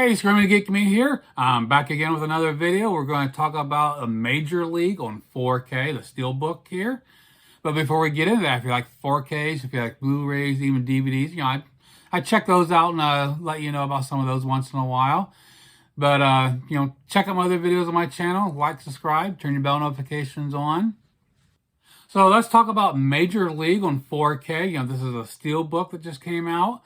Hey, Screaming Geek Me here. I'm back again with another video. We're going to talk about a Major League on 4K, the Steelbook here. But before we get into that, if you like 4Ks, if you like Blu-rays, even DVDs, I check those out and let you know about some of those once in a while. But, check out my other videos on my channel. Like, subscribe, turn your bell notifications on. So let's talk about Major League on 4K. This is a Steelbook that just came out.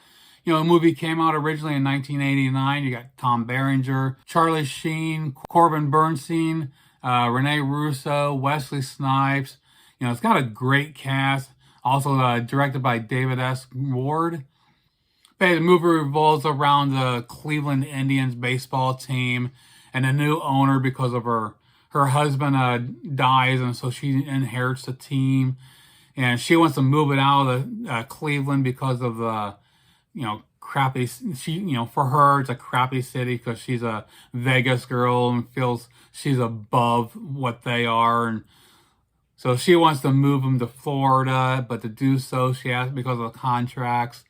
The movie came out originally in 1989. You got Tom Berenger, Charlie Sheen, Corbin Bernstein, Rene Russo, Wesley Snipes. It's got a great cast. Also directed by David S. Ward. The movie revolves around the Cleveland Indians baseball team and a new owner because of her husband dies, and so she inherits the team. And she wants to move it out of Cleveland because of the crappy, for her, it's a crappy city because she's a Vegas girl and feels she's above what they are. And so she wants to move them to Florida, but to do so, she has, because of the contracts,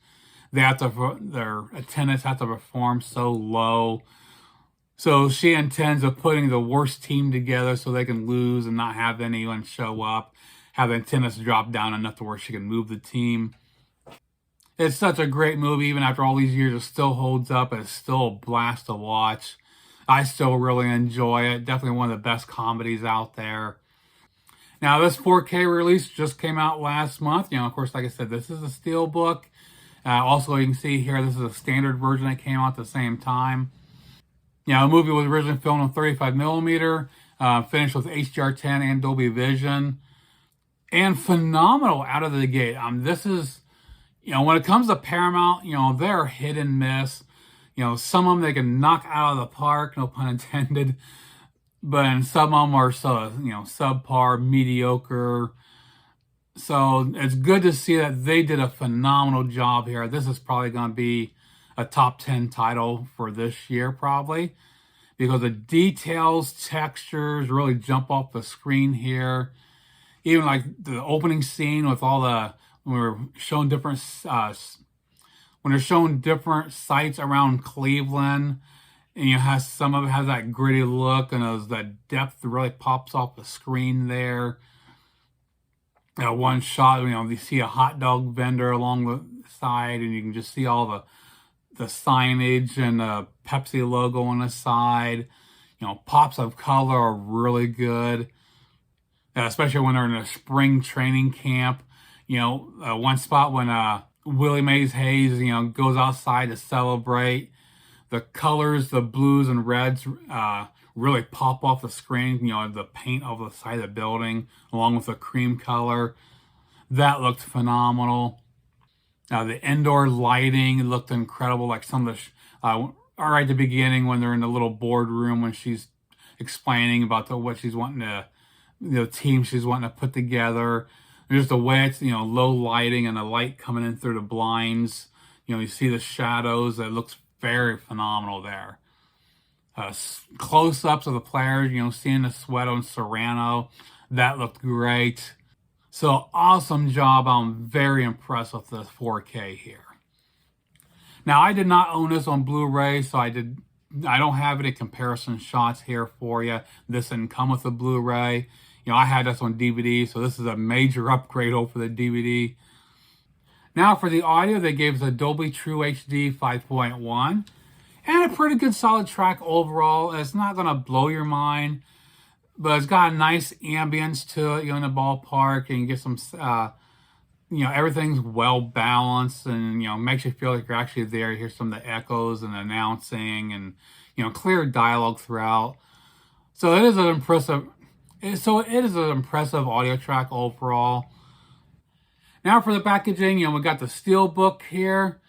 their attendance has to perform so low. So she intends of putting the worst team together so they can lose and not have anyone show up, have the attendance drop down enough to where she can move the team. It's such a great movie. Even after all these years, it still holds up. It's still a blast to watch. I still really enjoy it. Definitely one of the best comedies out there. Now, this 4K release just came out last month. Of course, like I said, this is a Steelbook. Also, you can see here, this is a standard version that came out at the same time. The movie was originally filmed on 35mm, finished with HDR10 and Dolby Vision. And phenomenal out of the gate. This is... when it comes to Paramount, they're hit and miss. Some of them they can knock out of the park, no pun intended. But some of them are so, subpar, mediocre. So it's good to see that they did a phenomenal job here. This is probably going to be a top 10 title for this year, probably. Because the details, textures really jump off the screen here. Even like the opening scene with all the... when we're showing different, when they're showing different sites around Cleveland, and some of it has that gritty look, and that depth really pops off the screen there. One shot, you see a hot dog vendor along the side, and you can just see all the signage and the Pepsi logo on the side. Pops of color are really good, especially when they're in a spring training camp. One spot when Willie Mays Hayes, goes outside to celebrate. The colors, the blues and reds, really pop off the screen. The paint over the side of the building, along with the cream color. That looked phenomenal. The indoor lighting looked incredible. Like some of the, right at the beginning when they're in the little boardroom when she's explaining about what she's wanting to, the team she's wanting to put together. Just the way it's, low lighting and the light coming in through the blinds. You see the shadows. It looks very phenomenal there. Close-ups of the players, seeing the sweat on Serrano. That looked great. So, awesome job. I'm very impressed with this 4K here. Now, I did not own this on Blu-ray, so I don't have any comparison shots here for you. This didn't come with the Blu-ray. I had this on DVD, so this is a major upgrade over the DVD. Now for the audio, they gave us a Dolby True HD 5.1. And a pretty good solid track overall. It's not going to blow your mind, but it's got a nice ambience to it. You're in the ballpark, and you get some, everything's well balanced, and, makes you feel like you're actually there. You hear some of the echoes and announcing, and, clear dialogue throughout. So it is an impressive... So it is an impressive audio track overall. Now for the packaging, we got the Steelbook here.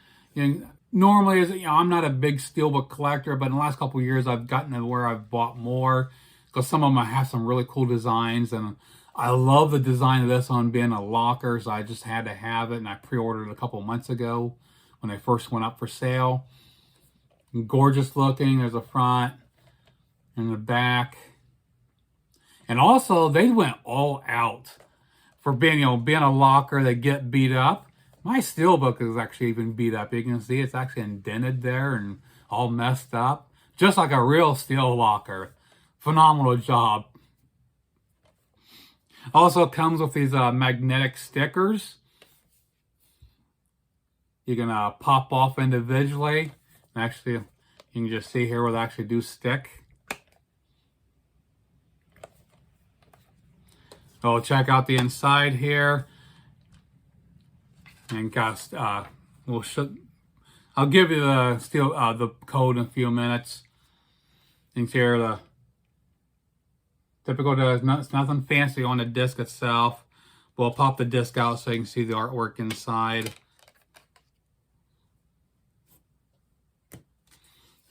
Normally, I'm not a big Steelbook collector, but in the last couple of years, I've gotten to where I've bought more because some of them have some really cool designs, and I love the design of this one being a locker, so I just had to have it, and I pre-ordered it a couple months ago when they first went up for sale. Gorgeous looking. There's a front and the back. And also, they went all out for being, being a locker that get beat up. My Steelbook is actually even beat up. You can see it's actually indented there and all messed up. Just like a real steel locker. Phenomenal job. Also comes with these magnetic stickers. You can pop off individually. Actually, you can just see here where they actually do stick. So check out the inside here. And guys, I'll give you the code in a few minutes. You can see here the typical. It's nothing fancy on the disc itself. We'll pop the disc out so you can see the artwork inside.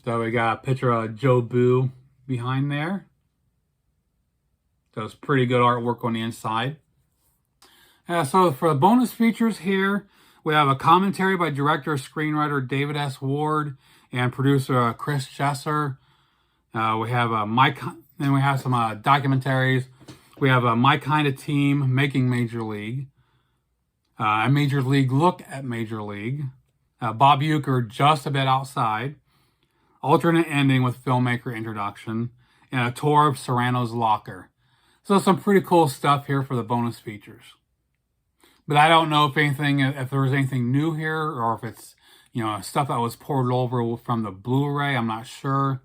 So we got a picture of Joe Boo behind there. So it's pretty good artwork on the inside. So for the bonus features here, we have a commentary by director-screenwriter David S. Ward and producer Chris Chesser. We have then we have some documentaries. We have My Kind of Team, Making Major League. A Major League Look at Major League. Bob Uecker, Just a Bit Outside. Alternate Ending with Filmmaker Introduction. And a tour of Serrano's Locker. So some pretty cool stuff here for the bonus features. But I don't know if there was anything new here, or if it's, stuff that was poured over from the Blu-ray. I'm not sure.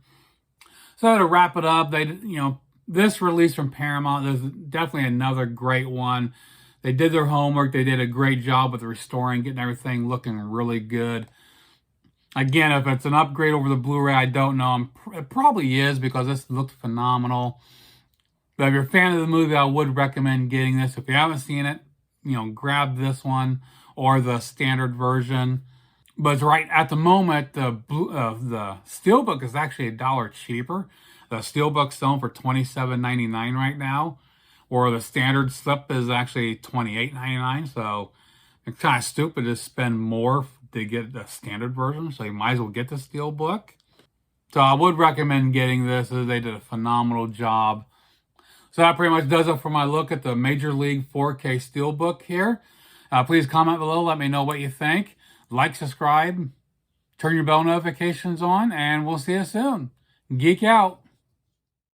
So to wrap it up, this release from Paramount, there's definitely another great one. They did their homework. They did a great job with restoring, getting everything looking really good. Again, if it's an upgrade over the Blu-ray, I don't know. It probably is, because this looked phenomenal. But if you're a fan of the movie, I would recommend getting this. If you haven't seen it, grab this one or the standard version. But right at the moment, the Steelbook is actually $1 cheaper. The Steelbook's selling for $27.99 right now, or the standard slip is actually $28.99. So it's kind of stupid to spend more to get the standard version. So you might as well get the Steelbook. So I would recommend getting this, as they did a phenomenal job. So that pretty much does it for my look at the Major League 4K Steelbook here. Please comment below. Let me know what you think. Like, subscribe, turn your bell notifications on, and we'll see you soon. Geek out.